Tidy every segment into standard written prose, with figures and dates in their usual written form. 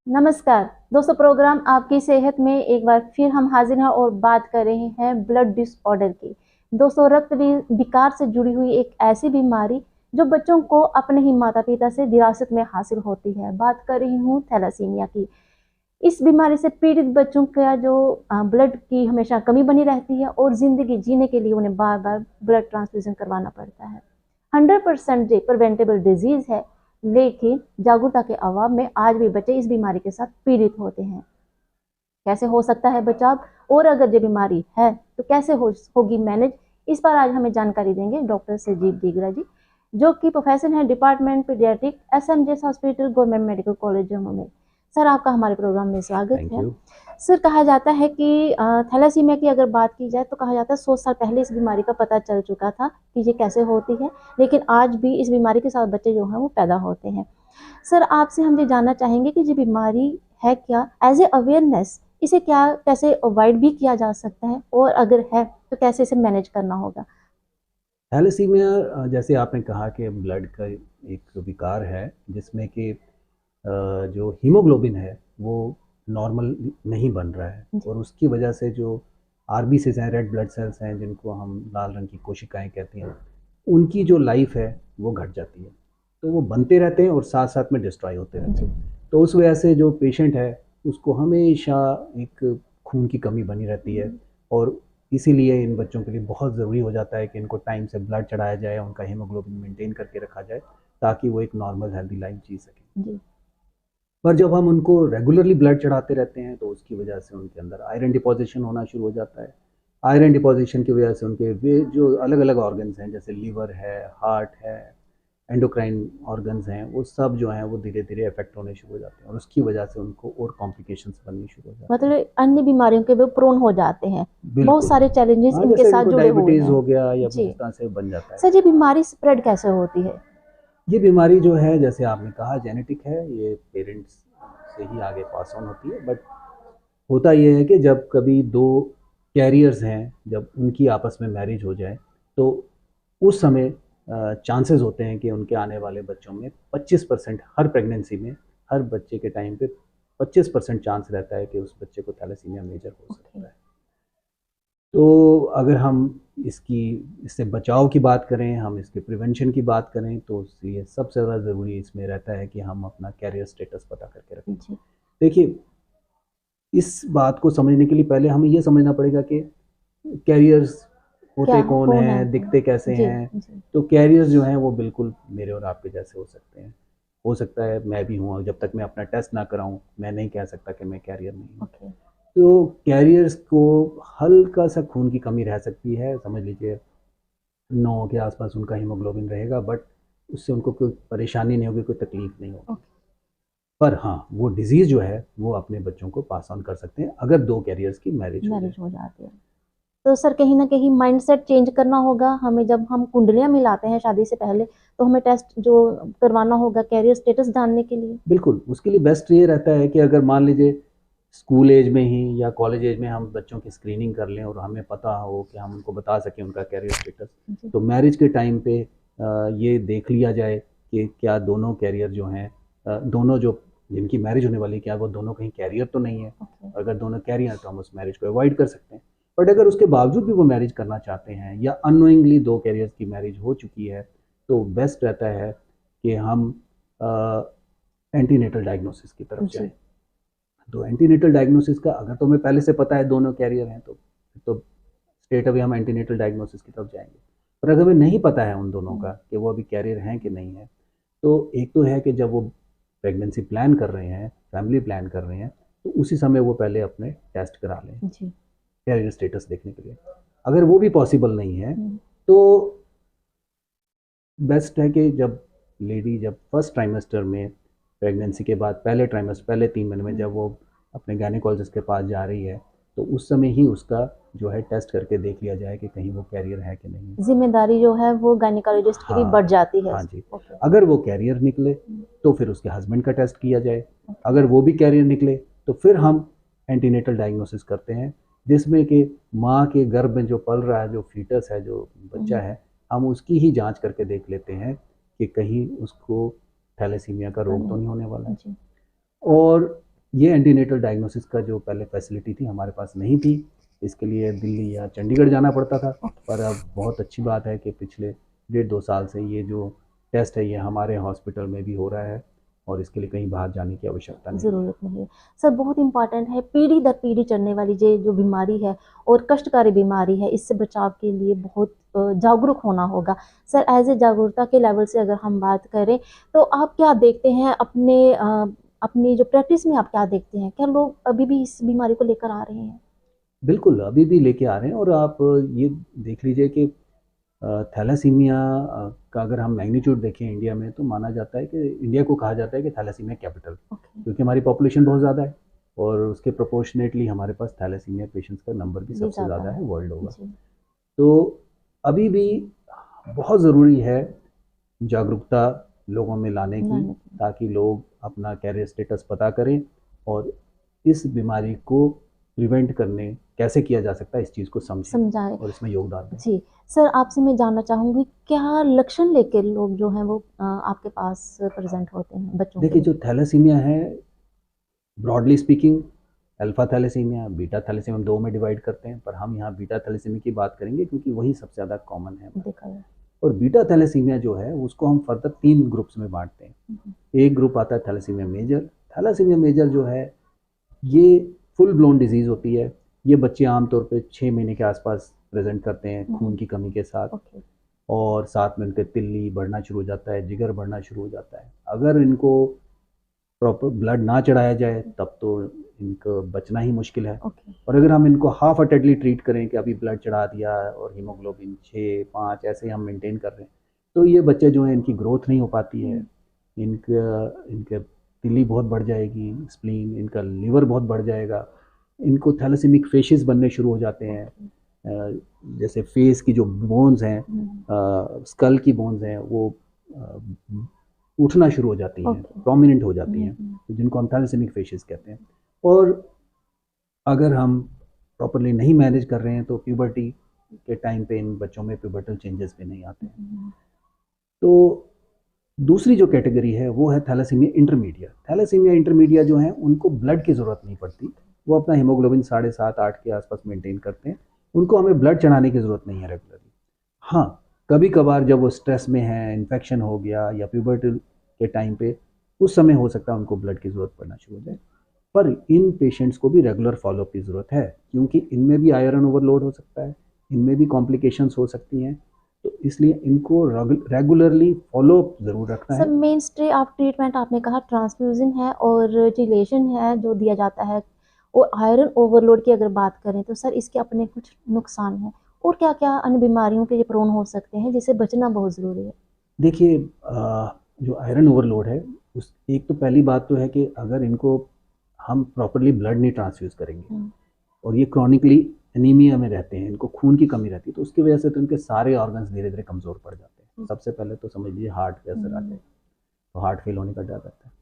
नमस्कार दोस्तों, प्रोग्राम आपकी सेहत में एक बार फिर हम हाजिर हैं और बात कर रहे हैं ब्लड डिसऑर्डर की। दोस्तों, विकार से जुड़ी हुई एक ऐसी बीमारी जो बच्चों को अपने ही माता पिता से विरासत में हासिल होती है। बात कर रही हूँ थैलासीमिया की। इस बीमारी से पीड़ित बच्चों का जो ब्लड की हमेशा कमी बनी रहती है और जिंदगी जीने के लिए उन्हें बार बार ब्लड ट्रांसफ्यूजन करवाना पड़ता है। 100% ये प्रिवेंटेबल डिजीज है, लेकिन जागरूकता के अभाव में आज भी बच्चे इस बीमारी के साथ पीड़ित होते हैं। कैसे हो सकता है बचाव, और अगर ये बीमारी है तो कैसे होगी मैनेज, इस पर आज हमें जानकारी देंगे डॉक्टर संजीव दीगरा जी, जो कि प्रोफेसर हैं department paediatric, SMJS hospital, government medical college Jammu में। सर, आपका हमारे प्रोग्राम में स्वागत थैंक है। यू। सर, कहा जाता है कि थैलासीमिया की अगर बात की जाए तो कहा जाता है 100 साल पहले इस बीमारी का पता चल चुका था कि ये कैसे होती है, लेकिन आज भी इस बीमारी के साथ बच्चे जो हैं वो पैदा होते हैं। सर, आपसे हम ये जानना चाहेंगे कि ये बीमारी है क्या, एज ए अवेयरनेस इसे क्या कैसे अवॉइड भी किया जा सकता है, और अगर है तो कैसे इसे मैनेज करना होगा। थैलेसीमिया जैसे आपने कहा कि ब्लड का एक विकार है जिसमें कि जो हीमोग्लोबिन है वो नॉर्मल नहीं बन रहा है जी। और उसकी वजह से जो आरबीसीज हैं, रेड ब्लड सेल्स हैं, जिनको हम लाल रंग की कोशिकाएं कहते हैं, उनकी जो लाइफ है वो घट जाती है। तो वो बनते रहते हैं और साथ साथ में डिस्ट्रॉय होते रहते जी। हैं। तो उस वजह से जो पेशेंट है उसको हमेशा एक खून की कमी बनी रहती है और इसीलिए इन बच्चों के लिए बहुत ज़रूरी हो जाता है कि इनको टाइम से ब्लड चढ़ाया जाए, उनका हीमोग्लोबिन मेंटेन करके रखा जाए ताकि वो एक नॉर्मल हेल्दी लाइफ जी सकें। जी। पर जब हम उनको रेगुलरली ब्लड चढ़ाते रहते हैं तो उसकी वजह से उनके अंदर आयरन डिपॉजिशन होना शुरू हो जाता है। आयरन डिपॉजिशन की वजह से उनके वे जो अलग अलग ऑर्गन्स हैं, जैसे लिवर है, हार्ट है, एंडोक्राइन ऑर्गन्स हैं, वो सब जो हैं वो धीरे धीरे इफेक्ट होने शुरू हो जाते हैं और उसकी वजह से उनको और कॉम्प्लिकेशंस बननी शुरू हो जाती हैं। मतलब अन्य बीमारियों के वो प्रोन हो जाते हैं। बहुत बिल्कुल। सारे चैलेंजेस हाँ, इनके जैसे साथ इनको जुड़े हुए डायबिटीज़ हैं। हो गया या कुछ जी। इस तरह से बन जाता है। सर, ये बीमारी स्प्रेड कैसे होती है। ये बीमारी जो है, जैसे आपने कहा, जेनेटिक है, ये पेरेंट्स से ही आगे पास ऑन होती है। बट होता ये है कि जब कभी दो कैरियर्स हैं, जब उनकी आपस में मैरिज हो जाए तो उस समय चांसेस होते हैं कि उनके आने वाले बच्चों में 25% हर प्रेगनेंसी में, हर बच्चे के टाइम पे 25% चांस रहता है कि उस बच्चे को थैलेसीमिया मेजर हो ओके। सकता है। तो अगर हम इसकी इससे बचाव की बात करें, हम इसके प्रिवेंशन की बात करें, तो ये सबसे ज़्यादा ज़रूरी इसमें रहता है कि हम अपना कैरियर स्टेटस पता करके रखें। जी। देखिए, इस बात को समझने के लिए पहले हमें ये समझना पड़ेगा कि कैरियर्स क्या होते कौन कौन है। हैं, दिखते कैसे जी। हैं। जी। तो कैरियर्स जो हैं वो बिल्कुल मेरे और आपके जैसे हो सकते हैं। हो सकता है मैं भी हूँ, और जब तक मैं अपना टेस्ट ना कराऊँ मैं नहीं कह सकता कि मैं कैरियर नहीं हूँ। ओके। तो कैरियर्स को हल्का सा खून की कमी रह सकती है, समझ लीजिए 9 के आसपास उनका हीमोग्लोबिन रहेगा, बट उससे उनको कोई परेशानी नहीं होगी, कोई तकलीफ नहीं होगी। ओके। पर हाँ, वो डिजीज़ जो है वो अपने बच्चों को पास ऑन कर सकते हैं अगर दो कैरियर्स की मैरिज हो जाए। मैरिज हो जाती है। तो सर, कहीं ना कहीं माइंडसेट चेंज करना होगा हमें। जब हम कुंडलियां मिलाते हैं शादी से पहले, तो हमें टेस्ट जो करवाना होगा कैरियर स्टेटस जानने के लिए। बिल्कुल, उसके लिए बेस्ट ये रहता है कि अगर मान लीजिए स्कूल एज में ही या कॉलेज एज में हम बच्चों की स्क्रीनिंग कर लें और हमें पता हो कि हम उनको बता सकें उनका कैरियर स्टेटस, जी। तो मैरिज के टाइम पे ये देख लिया जाए कि क्या दोनों कैरियर जो हैं, दोनों जो जिनकी मैरिज होने वाली है, क्या वो दोनों कहीं कैरियर तो नहीं है। ओके। अगर दोनों कैरियर हैं तो हम उस मैरिज को अवॉइड कर सकते हैं। बट अगर उसके बावजूद भी वो मैरिज करना चाहते हैं या अननोइंगली दो कैरियर्स की मैरिज हो चुकी है, तो बेस्ट रहता है कि हम एंटीनेटल डायग्नोसिस की तरफ जाएं। जी। तो एंटीनेटल डायग्नोसिस का अगर तो हमें पहले से पता है दोनों कैरियर हैं तो स्ट्रेट अवे हम एंटीनेटल डायग्नोसिस की तरफ जाएंगे। पर अगर हमें नहीं पता है उन दोनों का कि वो अभी कैरियर हैं कि नहीं है, तो एक तो है कि जब वो प्रेगनेंसी प्लान कर रहे हैं, फैमिली प्लान कर रहे हैं, तो उसी समय वो पहले अपने टेस्ट करा लें जी। कैरियर स्टेटस देखने के लिए। अगर वो भी पॉसिबल नहीं है हम्म। तो बेस्ट है कि जब लेडी जब फर्स्ट ट्राइमेस्टर में, प्रेगनेंसी के बाद पहले ट्राइमेस्टर, पहले 3 महीने में जब वो अपने गायनेकोलॉजिस्ट के पास जा रही है, तो उस समय ही उसका जो है टेस्ट करके देख लिया जाए कि कहीं वो कैरियर है कि नहीं है। जिम्मेदारी जो है वो गायनिकोलॉजिस्ट की भी बढ़ हाँ, जाती है। हाँ जी। ओके। अगर वो कैरियर निकले तो फिर उसके हस्बैंड का टेस्ट किया जाए। अगर वो भी कैरियर निकले तो फिर हम एंटीनेटल डायग्नोसिस करते हैं, जिसमें कि माँ के गर्भ में जो पल रहा है, जो फीटस है, जो बच्चा है, हम उसकी ही जांच करके देख लेते हैं कि कहीं उसको थैलेसीमिया का रोग तो नहीं होने वाला है। जी। और ये एंटीनेटल डायग्नोसिस का जो पहले फैसिलिटी थी हमारे पास नहीं थी, इसके लिए दिल्ली या चंडीगढ़ जाना पड़ता था। पर अब बहुत अच्छी बात है कि पिछले 1.5-2 साल से ये जो टेस्ट है ये हमारे हॉस्पिटल में भी हो रहा है और इसके लिए कहीं बाहर जाने की आवश्यकता नहीं है। ज़रूरत नहीं है। सर बहुत इम्पॉर्टेंट है, पीढ़ी दर पीढ़ी चलने वाली ये जो बीमारी है और कष्टकारी बीमारी है, इससे बचाव के लिए बहुत जागरूक होना होगा। सर एज़ ए जागरूकता के लेवल से अगर हम बात करें, तो आप क्या देखते हैं अपनी जो प्रैक्टिस में आप क्या देखते हैं? क्या लोग अभी भी इस बीमारी को लेकर आ रहे हैं? बिल्कुल, अभी भी लेके आ रहे हैं और आप ये देख लीजिए कि थैलेसीमिया का अगर हम मैग्नीट्यूड देखें इंडिया में तो माना जाता है कि इंडिया को कहा जाता है कि थैलेसीमिया कैपिटल, ओके, क्योंकि हमारी पॉपुलेशन बहुत ज़्यादा है और उसके प्रोपोर्शनेटली हमारे पास थैलेसीमिया पेशेंट्स का नंबर भी ये सबसे ज़्यादा ज़्यादा है है। World over. जी, तो अभी भी बहुत ज़रूरी है जागरूकता लोगों में लाने की, लाने की ताकि लोग अपना कैरियर स्टेटस पता करें और इस बीमारी को प्रिवेंट करने कैसे किया जा सकता है इस चीज़ को समझें समझाएँ। और इसमें योगदान दें। जी, सर आपसे मैं जानना चाहूँगी क्या लक्षण लेके लोग जो हैं वो आपके पास प्रेज़ेंट होते हैं बच्चों को देखिए जो लेके? थैलेसीमिया है broadly speaking alpha thalassaemia, beta thalassaemia हम 2 में डिवाइड करते हैं, पर हम यहाँ बीटा थैलेसीमिया की बात करेंगे क्योंकि वही सबसे ज़्यादा कॉमन है हमारे देखा पास। है। और बीटा थैलेसीमिया जो है उसको हम फर्दर 3 ग्रुप्स में बाँटते हैं। हुँ, एक ग्रुप आता है थैलेसीमिया मेजर। थैलेसीमिया मेजर जो है ये फुल ब्लोन डिजीज़ होती है। ये बच्चे आमतौर पे 6 महीने के आसपास प्रेज़ेंट करते हैं हुँ, खून हुँ, की कमी के साथ ओके, और साथ में उनके तिल्ली बढ़ना शुरू हो जाता है, जिगर बढ़ना शुरू हो जाता है। अगर इनको प्रॉपर ब्लड ना चढ़ाया जाए तब तो इनको बचना ही मुश्किल है। ओके, और अगर हम इनको हाफ हार्टेडली ट्रीट करें कि अभी ब्लड चढ़ा दिया और हीमोग्लोबिन 6, 5 ऐसे हम मेंटेन कर रहे हैं, तो ये बच्चे जो हैं इनकी ग्रोथ नहीं हो पाती है। हुँ, इनका इनके तिल्ली बहुत बढ़ जाएगी, स्प्लीन, इनका लिवर बहुत बढ़ जाएगा। इनको थैलेसेमिक फेशेस बनने शुरू हो जाते हैं। ओके, जैसे फेस की जो बोन्स हैं, हुँ, स्कल की बोन्स हैं वो अ, उठना शुरू हो जाती हैं, ओके, प्रोमिनेंट हो जाती हुँ, हैं, हुँ, तो जिनको हम थैलेसेमिक फेशेस कहते हैं। और अगर हम प्रॉपर्ली नहीं मैनेज कर रहे हैं तो प्यूबर्टी के टाइम पे इन बच्चों में प्यूबर्टल चेंजेस भी नहीं आते हैं। हुँ, तो दूसरी जो कैटेगरी है वो है थैलेसीमिया इंटरमीडिया। थैलेसीमिया इंटरमीडिया जो हैं उनको ब्लड की ज़रूरत नहीं पड़ती, वो अपना हीमोग्लोबिन 7.5-8 के आसपास मेंटेन करते हैं, उनको हमें ब्लड चढ़ाने की ज़रूरत नहीं है रेगुलरली। हाँ, कभी कभार जब वो स्ट्रेस में हैं, इन्फेक्शन हो गया या प्यूबर्टी के टाइम पे उस समय हो सकता है उनको ब्लड की ज़रूरत पड़ना शुरू हो जाए। पर इन पेशेंट्स को भी रेगुलर फॉलोअप की ज़रूरत है क्योंकि इनमें भी आयरन ओवरलोड हो सकता है, इनमें भी कॉम्प्लिकेशंस हो सकती हैं, तो इसलिए इनको रेगुलरली फॉलोअप ज़रूर रखना सर है। मेनस्टे ऑफ ट्रीटमेंट आपने कहा ट्रांसफ्यूज़न है और चिलेशन है जो दिया जाता है और आयरन ओवरलोड की अगर बात करें तो सर इसके अपने कुछ नुकसान हैं और क्या-क्या अन्य बीमारियों के ये प्रोन हो सकते हैं जिससे बचना बहुत ज़रूरी है? देखिए जो आयरन ओवरलोड है उस एक तो पहली बात तो है कि अगर इनको हम प्रॉपरली ब्लड नहीं ट्रांसफ्यूज़ करेंगे हुँ, और ये क्रॉनिकली एनीमिया में रहते हैं, इनको खून की कमी रहती है, तो उसकी वजह से तो इनके सारे ऑर्गन्स धीरे-धीरे कमज़ोर पड़ जाते हैं। हुँ, सबसे पहले तो समझ लीजिए हार्ट पे असर आ हुँ, जाएगा, तो हार्ट फेल होने का डर रहता है।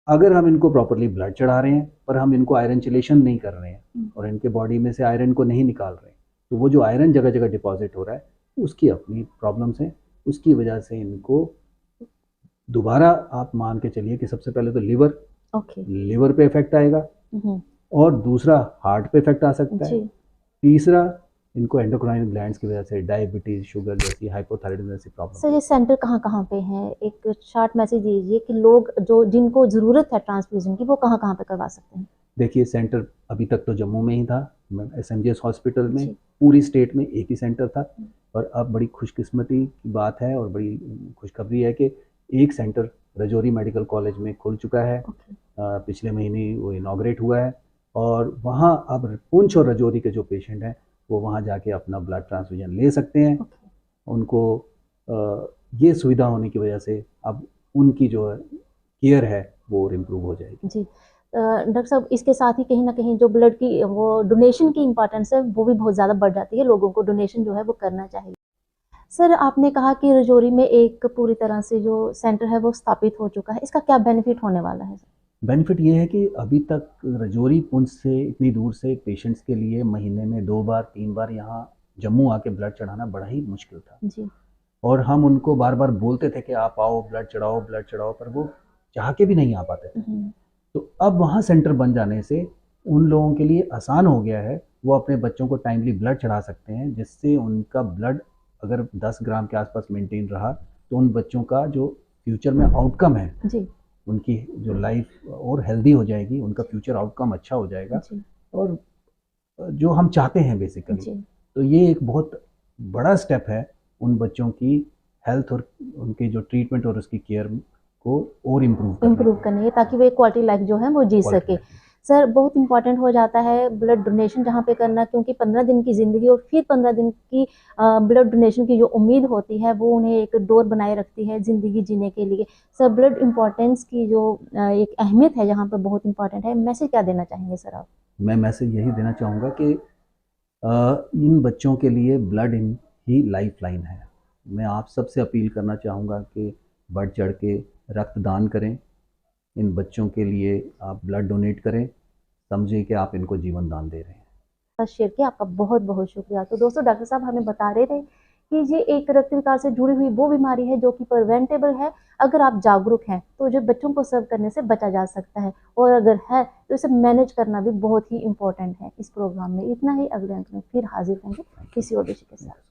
अगर हम इनको प्रॉपरली ब्लड चढ़ा रहे हैं, पर हम इनको आयरन चिलेशन नहीं कर रहे हैं हुँ, और इनके बॉडी में से आयरन को नहीं निकाल रहे हैं, तो वो जो आयरन जगह-जगह डिपॉज़िट हो रहा है, उसकी अपनी प्रॉब्लम्स हैं। उसकी वजह से इनको दोबारा आप मान के चलिए कि सबसे पहले तो ओके, लिवर पे इफ़ेक्ट आएगा हुँ, और दूसरा हार्ट पे इफ़ेक्ट आ सकता है। जी। तीसरा इनको एंडोक्राइन ग्लैंड्स की वजह से डायबिटीज़, शुगर जैसी हाइपोथायराइडिज्म जैसी प्रॉब्लम सर हो ये सकती सेंटर कहाँ-कहाँ पे हैं? एक शॉर्ट मैसेज दीजिए कि लोग जो जिनको ज़रूरत है ट्रांसफ्यूज़न की वो कहाँ-कहाँ पे करवा सकते हैं? है। देखिए सेंटर अभी तक तो जम्मू में ही था, एसएमजीएस हॉस्पिटल में, जी। पूरी स्टेट में एक ही सेंटर था। हुँ, और अब बड़ी खुशकिस्मती की बात है और बड़ी खुशखबरी है कि एक सेंटर राजौरी मेडिकल कॉलेज में खुल चुका है। ओके, पिछले महीने वो इनॉग्रेट हुआ है और वहाँ अब पुंछ और राजौरी के जो पेशेंट हैं वो वहाँ जाके अपना ब्लड ट्रांसफ्यूजन ले सकते हैं। ओके। उनको ये सुविधा होने की वजह से अब उनकी जो केयर है वो और इम्प्रूव हो जाएगी। जी। डॉक्टर साहब इसके साथ ही कहीं न कहीं जो ब्लड की वो डोनेशन की इम्पोर्टेंस है वो भी बहुत ज़्यादा बढ़ जाती है, लोगों को डोनेशन जो है वो करना चाहिए। सर आपने कहा कि राजौरी में एक पूरी तरह से जो सेंटर है वो स्थापित हो चुका है, इसका क्या बेनिफिट होने वाला है? बेनिफिट ये है कि अभी तक राजौरी पुंछ से इतनी दूर से पेशेंट्स के लिए महीने में 2 बार 3 बार यहाँ जम्मू आके ब्लड चढ़ाना बड़ा ही मुश्किल था। जी। और हम उनको बार-बार बोलते थे कि आप आओ ब्लड चढ़ाओ, पर वो चाह के भी नहीं आ पाते थे। हुँ, तो अब वहाँ सेंटर बन जाने से उन लोगों के लिए आसान हो गया है, वो अपने बच्चों को टाइमली ब्लड चढ़ा सकते हैं, जिससे उनका ब्लड अगर 10 ग्राम के आसपास मेंटेन रहा तो उन बच्चों का जो फ्यूचर में आउटकम है, जी उनकी जो लाइफ और हेल्दी हो जाएगी, उनका फ्यूचर आउटकम अच्छा हो जाएगा जी और जो हम चाहते हैं बेसिकली। जी तो ये एक बहुत बड़ा स्टेप है उन बच्चों की हेल्थ और उनके जो ट्रीटमेंट और उसकी केयर को और इम्प्रूव करने इम्प्रूव के करने की, ताकि वो एक क्वालिटी लाइफ जो है वो जी क्वालिटी सके। लाइफ में। सर बहुत इंपॉर्टेंट हो जाता है ब्लड डोनेशन जहाँ पे करना, क्योंकि 15 दिन की ज़िंदगी और फिर 15 दिन की ब्लड डोनेशन की जो उम्मीद होती है वो उन्हें एक डोर बनाए रखती है ज़िंदगी जीने के लिए। सर ब्लड इम्पोर्टेंस की जो एक अहमियत है जहाँ पर बहुत इंपॉर्टेंट है, मैसेज क्या देना चाहेंगे सर आप? मैं मैसेज यही देना चाहूँगा कि इन बच्चों के लिए blood in he life line है। मैं आप सबसे अपील करना चाहूँगा कि बढ़ चढ़ के रक्तदान करें, इन बच्चों के लिए आप ब्लड डोनेट करें, समझें कि आप इनको जीवन दान दे रहे हैं। शेयर किया, आपका बहुत बहुत शुक्रिया। तो दोस्तों डॉक्टर साहब हमें बता रहे थे कि ये एक रक्त विकार से जुड़ी हुई वो बीमारी है जो कि प्रिवेंटेबल है। अगर आप जागरूक हैं तो जो बच्चों को सर्व करने से बचा जा सकता है, और अगर है तो इसे मैनेज करना भी बहुत ही इंपॉर्टेंट है। इस प्रोग्राम में इतना ही, अगले अंक में फिर हाजिर होंगे किसी और विषय के साथ।